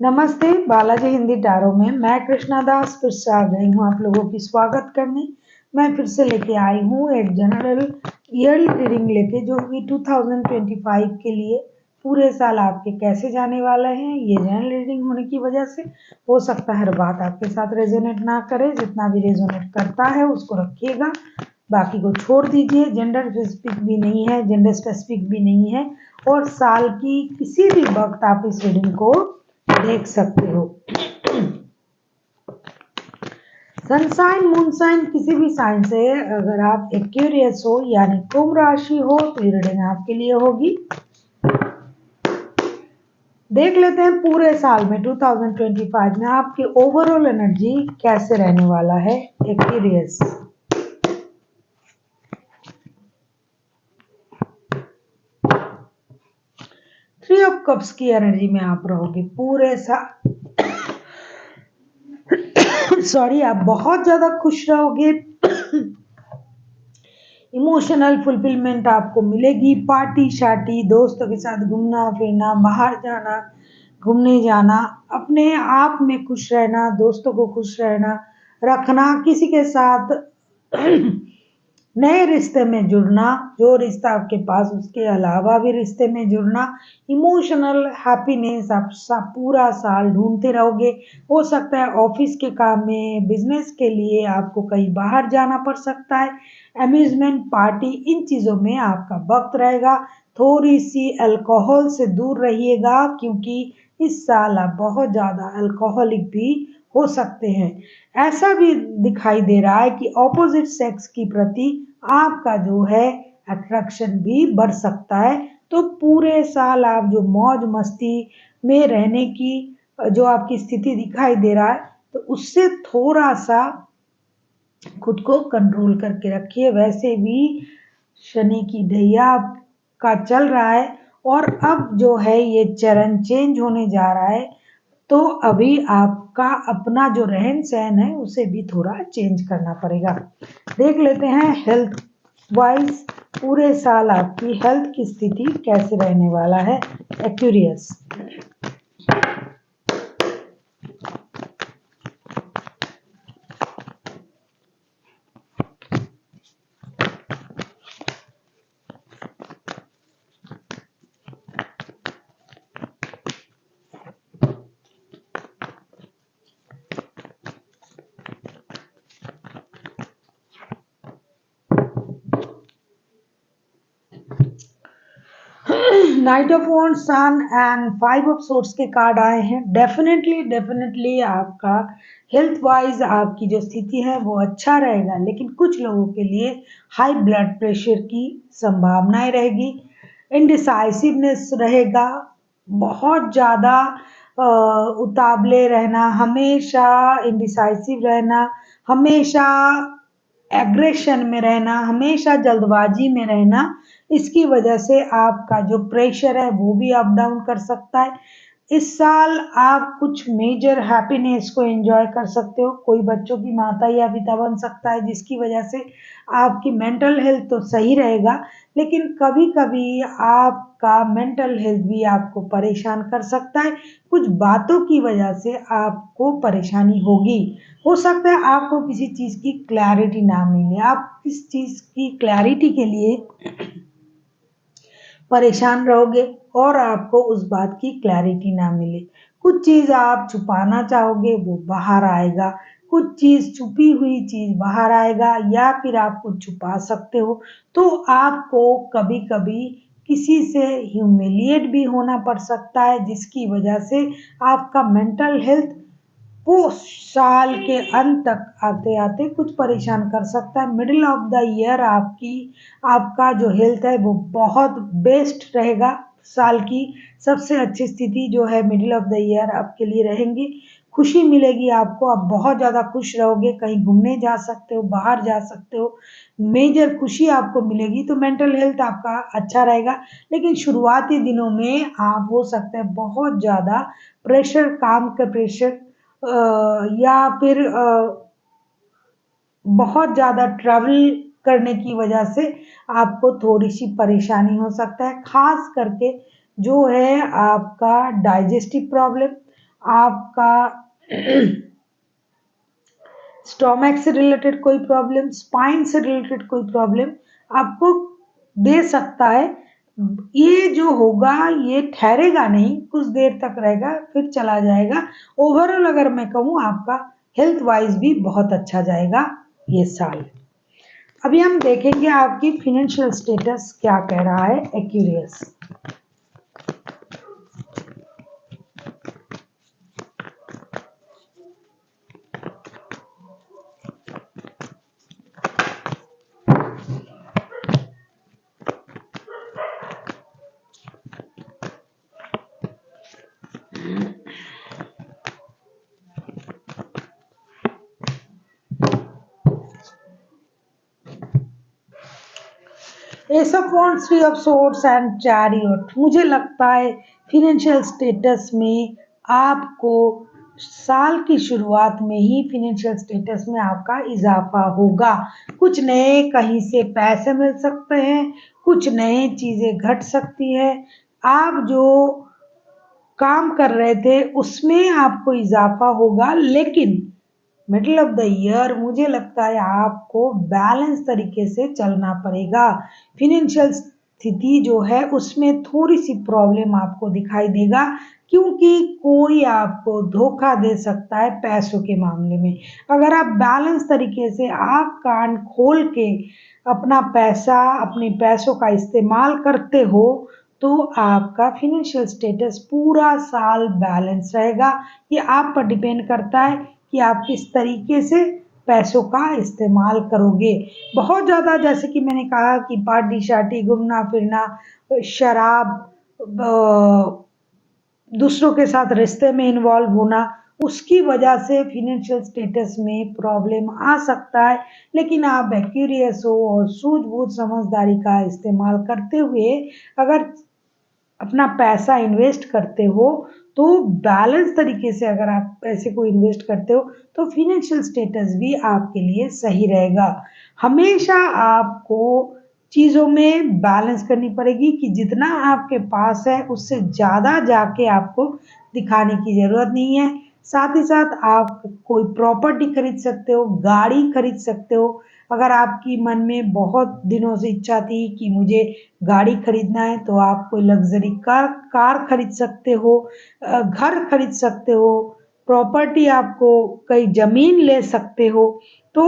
नमस्ते, बालाजी हिंदी टैरो में मैं कृष्णा दास फिर से आ गई हूँ आप लोगों की स्वागत करने। मैं फिर से लेके आई हूँ एक जनरल ईयरली रीडिंग लेके, जो कि 2025 के लिए पूरे साल आपके कैसे जाने वाला है। ये जनरल रीडिंग होने की वजह से हो सकता है हर बात आपके साथ रेजोनेट ना करे, जितना भी रेजोनेट करता है उसको रखिएगा, बाकी को छोड़ दीजिए। जेंडर स्पेसिफिक भी नहीं है, जेंडर स्पेसिफिक भी नहीं है, और साल की किसी भी वक्त आप इस रीडिंग को देख सकते हो। सनसाइन मूनसाइन किसी भी साइन से अगर आप एक्वेरियस हो यानी कुंभ राशि हो तो ये रीडिंग आपके लिए होगी। देख लेते हैं पूरे साल में 2025 में आपकी ओवरऑल एनर्जी कैसे रहने वाला है। एक्वेरियस, थ्री ऑफ कप्स की एनर्जी में आप रहोगे पूरे साल। सॉरी, आप बहुत ज्यादा खुश रहोगे। इमोशनल फुलफिलमेंट आपको मिलेगी, पार्टी शार्टी, दोस्तों के साथ घूमना फिरना, बाहर जाना, घूमने जाना, अपने आप में खुश रहना, दोस्तों को खुश रहना रखना, किसी के साथ नए रिश्ते में जुड़ना, जो रिश्ता आपके पास उसके अलावा भी रिश्ते में जुड़ना, इमोशनल हैप्पीनेस आप पूरा साल ढूंढते रहोगे। हो सकता है ऑफिस के काम में, बिजनेस के लिए आपको कहीं बाहर जाना पड़ सकता है, अम्यूजमेंट पार्टी, इन चीज़ों में आपका वक्त रहेगा। थोड़ी सी अल्कोहल से दूर रहिएगा, क्योंकि इस साल आप बहुत ज़्यादा अल्कोहलिक भी हो सकते हैं। ऐसा भी दिखाई दे रहा है कि ऑपोजिट सेक्स की प्रति आपका जो है अट्रैक्शन भी बढ़ सकता है। तो पूरे साल आप जो मौज मस्ती में रहने की जो आपकी स्थिति दिखाई दे रहा है, तो उससे थोड़ा सा खुद को कंट्रोल करके रखिए। वैसे भी शनि की ढैया का चल रहा है, और अब जो है ये चरण चेंज होने जा रहा है, तो अभी आपका अपना जो रहन सहन है उसे भी थोड़ा चेंज करना पड़ेगा। देख लेते हैं हेल्थ वाइज पूरे साल आपकी हेल्थ की स्थिति कैसे रहने वाला है। Aquarius, knight of wand, sun and five of swords के कार्ड आए हैं। डेफिनेटली आपका हेल्थ वाइज आपकी जो स्थिति है वो अच्छा रहेगा, लेकिन कुछ लोगों के लिए हाई ब्लड प्रेशर की संभावनाएं रहेगी, इनडिसाइसिवनेस रहेगा, बहुत ज़्यादा उतावले रहना, हमेशा इनडिसाइसिव रहना, हमेशा एग्रेशन में रहना, हमेशा जल्दबाजी में रहना। इसकी वजह से आपका जो प्रेशर है वो भी अप डाउन कर सकता है। इस साल आप कुछ मेजर हैप्पीनेस को एंजॉय कर सकते हो। कोई बच्चों की माता या पिता बन सकता है, जिसकी वजह से आपकी मेंटल हेल्थ तो सही रहेगा, लेकिन कभी कभी आपका मेंटल हेल्थ भी आपको परेशान कर सकता है। कुछ बातों की वजह से आपको परेशानी होगी। हो सकता है आपको किसी चीज़ की क्लैरिटी ना मिले, आप इस चीज़ की क्लैरिटी के लिए परेशान रहोगे और आपको उस बात की क्लैरिटी ना मिले। कुछ चीज़ आप छुपाना चाहोगे वो बाहर आएगा, कुछ चीज़ छुपी हुई चीज़ बाहर आएगा, या फिर आप कुछ छुपा सकते हो। तो आपको कभी कभी किसी से ह्यूमिलिएट भी होना पड़ सकता है, जिसकी वजह से आपका मेंटल हेल्थ वो साल के अंत तक आते आते कुछ परेशान कर सकता है। मिडिल ऑफ द ईयर आपका जो हेल्थ है वो बहुत बेस्ट रहेगा। साल की सबसे अच्छी स्थिति जो है मिडिल ऑफ द ईयर आपके लिए रहेंगी। खुशी मिलेगी आपको, आप बहुत ज़्यादा खुश रहोगे, कहीं घूमने जा सकते हो, बाहर जा सकते हो, मेजर खुशी आपको मिलेगी। तो मेंटल हेल्थ आपका अच्छा रहेगा, लेकिन शुरुआती दिनों में आप हो सकते हैं बहुत ज़्यादा प्रेशर, काम का प्रेशर, या फिर बहुत ज़्यादा ट्रैवल करने की वजह से आपको थोड़ी सी परेशानी हो सकता है, खास करके जो है आपका डाइजेस्टिव प्रॉब्लम आपका स्टोमक से रिलेटेड कोई प्रॉब्लम, स्पाइन से रिलेटेड कोई प्रॉब्लम आपको दे सकता है। ये जो होगा ये ठहरेगा नहीं, कुछ देर तक रहेगा फिर चला जाएगा। ओवरऑल अगर मैं कहूँ आपका हेल्थ वाइज भी बहुत अच्छा जाएगा ये साल। अभी हम देखेंगे आपकी फिनेंशियल स्टेटस क्या कह रहा है Aquarius. S of wands, three of swords and chariot. मुझे लगता है फिनेंशियल स्टेटस में आपको साल की शुरुआत में ही फिनेंशियल स्टेटस में आपका इजाफा होगा। कुछ नए कहीं से पैसे मिल सकते हैं, कुछ नए चीजें घट सकती है। आप जो काम कर रहे थे उसमें आपको इजाफा होगा, लेकिन मिडिल ऑफ द ईयर मुझे लगता है आपको बैलेंस तरीके से चलना पड़ेगा। फिनेंशियल स्थिति जो है उसमें थोड़ी सी प्रॉब्लम आपको दिखाई देगा, क्योंकि कोई आपको धोखा दे सकता है पैसों के मामले में। अगर आप बैलेंस तरीके से आँख कान खोल के अपना पैसा अपने पैसों का इस्तेमाल करते हो तो आपका फिनेंशियल स्टेटस पूरा साल बैलेंस रहेगा। ये आप पर डिपेंड करता है कि आप किस तरीके से पैसों का इस्तेमाल करोगे। बहुत ज़्यादा जैसे कि मैंने कहा कि पार्टी शार्टी, घूमना फिरना, शराब, दूसरों के साथ रिश्ते में इन्वॉल्व होना, उसकी वजह से फिनेंशियल स्टेटस में प्रॉब्लम आ सकता है। लेकिन आप एक्यूरियस हो और सूझबूझ समझदारी का इस्तेमाल करते हुए अगर अपना पैसा इन्वेस्ट करते हो तो बैलेंस तरीके से अगर आप पैसे को इन्वेस्ट करते हो तो फिनेंशियल स्टेटस भी आपके लिए सही रहेगा। हमेशा आपको चीज़ों में बैलेंस करनी पड़ेगी कि जितना आपके पास है उससे ज़्यादा जाके आपको दिखाने की ज़रूरत नहीं है। साथ ही साथ आप कोई प्रॉपर्टी खरीद सकते हो, गाड़ी खरीद सकते हो। अगर आपकी मन में बहुत दिनों से इच्छा थी कि मुझे गाड़ी खरीदना है तो आप कोई लग्जरी कार खरीद सकते हो, घर खरीद सकते हो, प्रॉपर्टी आपको कई जमीन ले सकते हो। तो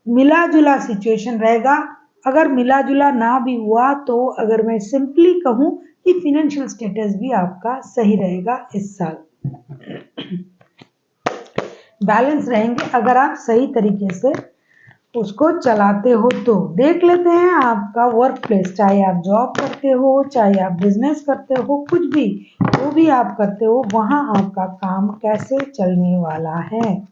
मिला जुला सिचुएशन रहेगा। अगर मिला जुला ना भी हुआ तो अगर मैं सिंपली कहूँ कि फिनेंशियल स्टेटस भी आपका सही रहेगा इस साल। बैलेंस रहेंगे अगर आप सही तरीके से उसको चलाते हो। तो देख लेते हैं आपका वर्क प्लेस, चाहे आप जॉब करते हो, चाहे आप बिजनेस करते हो, कुछ भी जो भी आप करते हो वहाँ आपका काम कैसे चलने वाला है।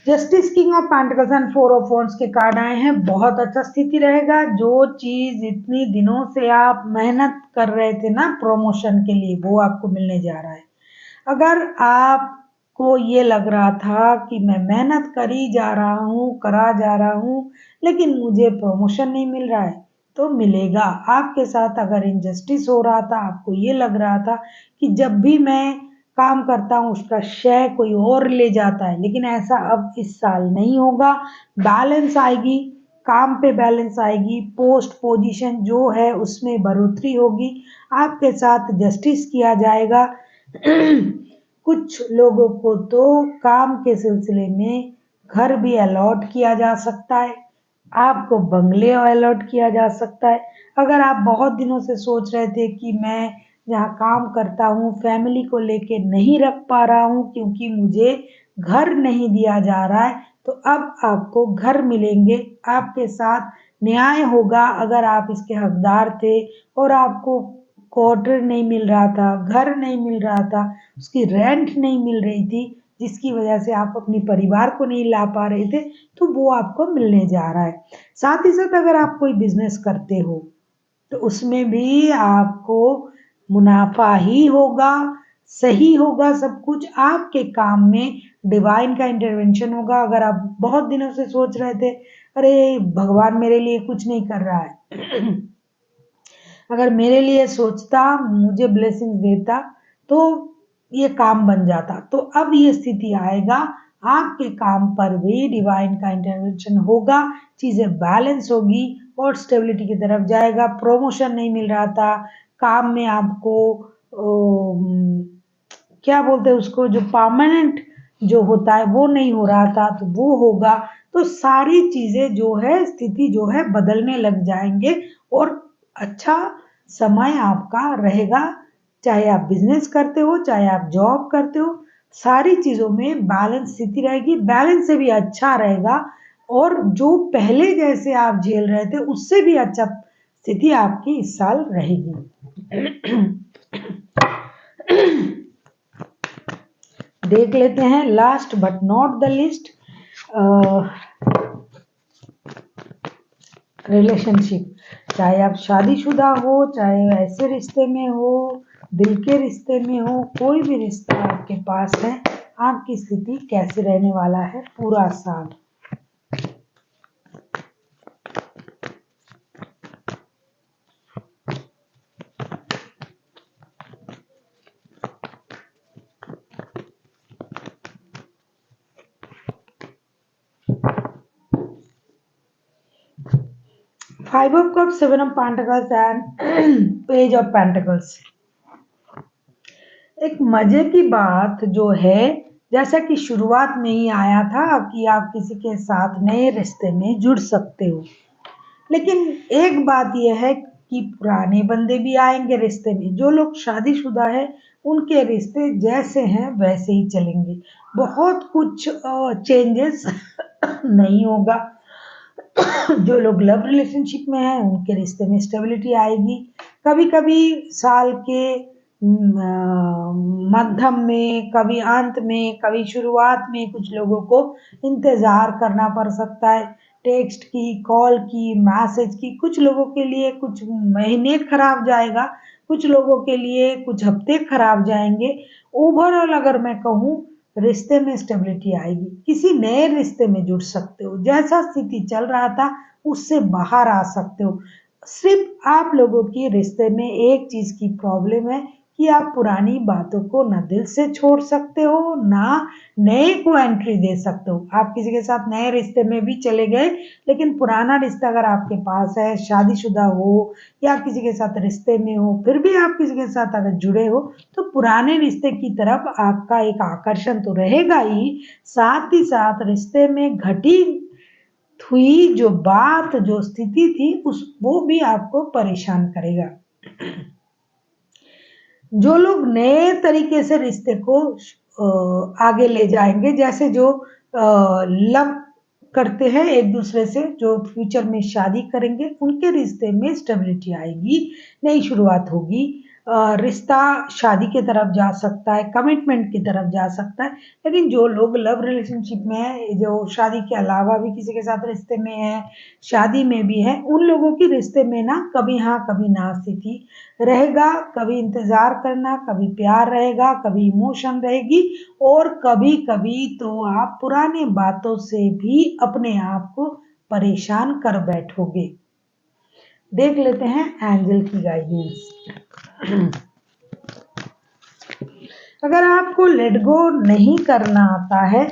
Justice, king of pentacles and four of wands के कार्ड आए हैं। बहुत अच्छा स्थिति रहेगा। जो चीज इतनी दिनों से आप मेहनत कर रहे थे ना प्रमोशन के लिए, वो आपको मिलने जा रहा है। अगर आपको ये लग रहा था कि मैं मेहनत करी जा रहा हूँ, करा जा रहा हूँ, लेकिन मुझे प्रमोशन नहीं मिल रहा है, तो मिलेगा। आपके साथ अगर इनजस्टिस हो रहा था, आपको ये लग रहा था कि जब भी मैं काम करता हूँ उसका श्रेय कोई और ले जाता है, लेकिन ऐसा अब इस साल नहीं होगा। बैलेंस आएगी, काम पे बैलेंस आएगी, पोस्ट पोजीशन जो है उसमें बढ़ोतरी होगी, आपके साथ जस्टिस किया जाएगा। कुछ लोगों को तो काम के सिलसिले में घर भी अलॉट किया जा सकता है, आपको बंगले अलॉट किया जा सकता है। अगर आप बहुत दिनों से सोच रहे थे कि मैं जहाँ काम करता हूँ फैमिली को लेके नहीं रख पा रहा हूँ क्योंकि मुझे घर नहीं दिया जा रहा है, तो अब आपको घर मिलेंगे, आपके साथ न्याय होगा। अगर आप इसके हकदार थे और आपको क्वार्टर नहीं मिल रहा था, घर नहीं मिल रहा था, उसकी रेंट नहीं मिल रही थी, जिसकी वजह से आप अपने परिवार को नहीं ला पा रहे थे, तो वो आपको मिलने जा रहा है। साथ ही साथ अगर आप कोई बिजनेस करते हो तो उसमें भी आपको मुनाफा ही होगा, सही होगा सब कुछ। आपके काम में डिवाइन का इंटरवेंशन होगा। अगर आप बहुत दिनों से सोच रहे थे, अरे भगवान मेरे लिए कुछ नहीं कर रहा है अगर मेरे लिए सोचता, मुझे ब्लेसिंग देता, तो ये काम बन जाता। तो अब ये स्थिति आएगा, आपके काम पर भी डिवाइन का इंटरवेंशन होगा, चीजें बैलेंस होगी और स्टेबिलिटी की तरफ जाएगा। प्रमोशन नहीं मिल रहा था, काम में आपको क्या बोलते हैं उसको, जो परमानेंट जो होता है वो नहीं हो रहा था, तो वो होगा। तो सारी चीजें जो है, स्थिति जो है बदलने लग जाएंगे और अच्छा समय आपका रहेगा। चाहे आप बिजनेस करते हो, चाहे आप जॉब करते हो, सारी चीजों में बैलेंस स्थिति रहेगी। बैलेंस से भी अच्छा रहेगा और जो पहले जैसे आप झेल रहे थे उससे भी अच्छा स्थिति आपकी इस साल रहेगी। देख लेते हैं last but not the list, relationship. चाहे आप शादीशुदा हो, चाहे ऐसे रिश्ते में हो, दिल के रिश्ते में हो, कोई भी रिश्ता आपके पास है, आपकी स्थिति कैसे रहने वाला है पूरा साल। Five of Cups, Seven of Pentacles and Page of Pentacles। एक मजे की बात जो है, जैसा कि शुरुआत में ही आया था कि आप किसी के साथ नए रिश्ते में जुड़ सकते हो, लेकिन एक बात यह है कि पुराने बंदे भी आएंगे रिश्ते में। जो लोग शादीशुदा है उनके रिश्ते जैसे हैं वैसे ही चलेंगे, बहुत कुछ चेंजेस नहीं होगा। जो लोग लव रिलेशनशिप में हैं उनके रिश्ते में स्टेबिलिटी आएगी। कभी कभी साल के मध्यम में, कभी अंत में, कभी शुरुआत में कुछ लोगों को इंतजार करना पड़ सकता है, टेक्स्ट की, कॉल की, मैसेज की। कुछ लोगों के लिए कुछ महीने खराब जाएगा, कुछ लोगों के लिए कुछ हफ्ते खराब जाएंगे। ओवरऑल अगर मैं कहूँ, रिश्ते में स्टेबिलिटी आएगी, किसी नए रिश्ते में जुड़ सकते हो, जैसा स्थिति चल रहा था उससे बाहर आ सकते हो। सिर्फ आप लोगों की रिश्ते में एक चीज की प्रॉब्लम है कि आप पुरानी बातों को ना दिल से छोड़ सकते हो, ना नए को एंट्री दे सकते हो। आप किसी के साथ नए रिश्ते में भी चले गए, लेकिन पुराना रिश्ता अगर आपके पास है, शादीशुदा हो या किसी के साथ रिश्ते में हो, फिर भी आप किसी के साथ अगर जुड़े हो, तो पुराने रिश्ते की तरफ आपका एक आकर्षण तो रहेगा ही, साथ ही साथ रिश्ते में घटी हुई जो बात, जो स्थिति थी, उस वो भी आपको परेशान करेगा। जो लोग नए तरीके से रिश्ते को आगे ले जाएंगे, जैसे जो लव करते हैं एक दूसरे से, जो फ्यूचर में शादी करेंगे, उनके रिश्ते में स्टेबिलिटी आएगी, नई शुरुआत होगी। रिश्ता शादी की तरफ जा सकता है, कमिटमेंट की तरफ जा सकता है। लेकिन जो लोग लव रिलेशनशिप में है, जो शादी के अलावा भी किसी के साथ रिश्ते में है, शादी में भी है, उन लोगों की रिश्ते में ना कभी हाँ कभी ना स्थिति रहेगा। कभी इंतजार करना, कभी प्यार रहेगा, कभी इमोशन रहेगी, और कभी कभी तो आप पुरानी बातों से भी अपने आप को परेशान कर बैठोगे। देख लेते हैं एंजल की गाइडेंस। अगर आपको लेट गो नहीं करना आता है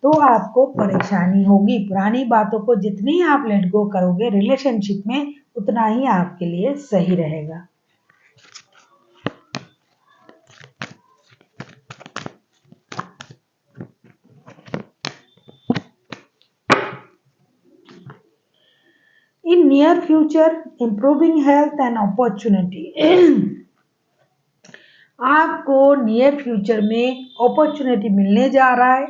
तो आपको परेशानी होगी। पुरानी बातों को जितनी आप लेट गो करोगे रिलेशनशिप में, उतना ही आपके लिए सही रहेगा। In near future, improving health and opportunity। आपको नियर फ्यूचर में अपॉर्चुनिटी मिलने जा रहा है।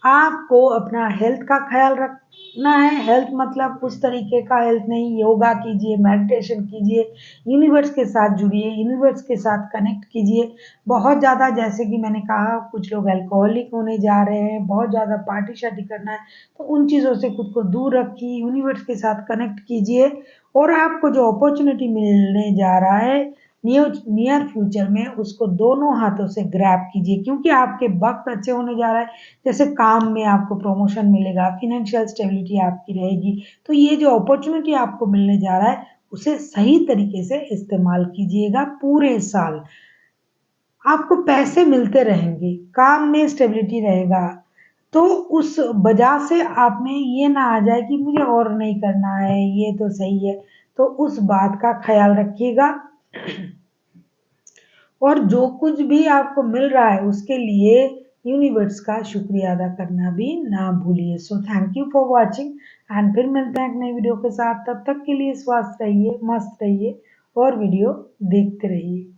आपको अपना हेल्थ का ख्याल रखना है। हेल्थ मतलब उस तरीके का हेल्थ नहीं, योगा कीजिए, मेडिटेशन कीजिए, यूनिवर्स के साथ जुड़िए, यूनिवर्स के साथ कनेक्ट कीजिए। बहुत ज़्यादा, जैसे कि मैंने कहा, कुछ लोग अल्कोहलिक होने जा रहे हैं, बहुत ज़्यादा पार्टी शार्टी करना है, तो उन चीज़ों से खुद को दूर रखिए, यूनिवर्स के साथ कनेक्ट कीजिए। और आपको जो अपॉर्चुनिटी मिलने जा रहा है नियर फ्यूचर में उसको दोनों हाथों से ग्रैब कीजिए, क्योंकि आपके वक्त अच्छे होने जा रहा है। जैसे काम में आपको प्रमोशन मिलेगा, फाइनेंशियल स्टेबिलिटी आपकी रहेगी। तो ये जो अपॉर्चुनिटी आपको मिलने जा रहा है उसे सही तरीके से इस्तेमाल कीजिएगा पूरे साल। आपको पैसे मिलते रहेंगे, काम में स्टेबिलिटी रहेगा। तो उस वजह से आप में ये ना आ जाए कि मुझे और नहीं करना है, ये तो सही है। तो उस बात का ख्याल रखिएगा। और जो कुछ भी आपको मिल रहा है उसके लिए यूनिवर्स का शुक्रिया अदा करना भी ना भूलिए। So thank you for watching and फिर मिलते हैं एक नई वीडियो के साथ। तब तक के लिए स्वस्थ रहिए, मस्त रहिए और वीडियो देखते रहिए।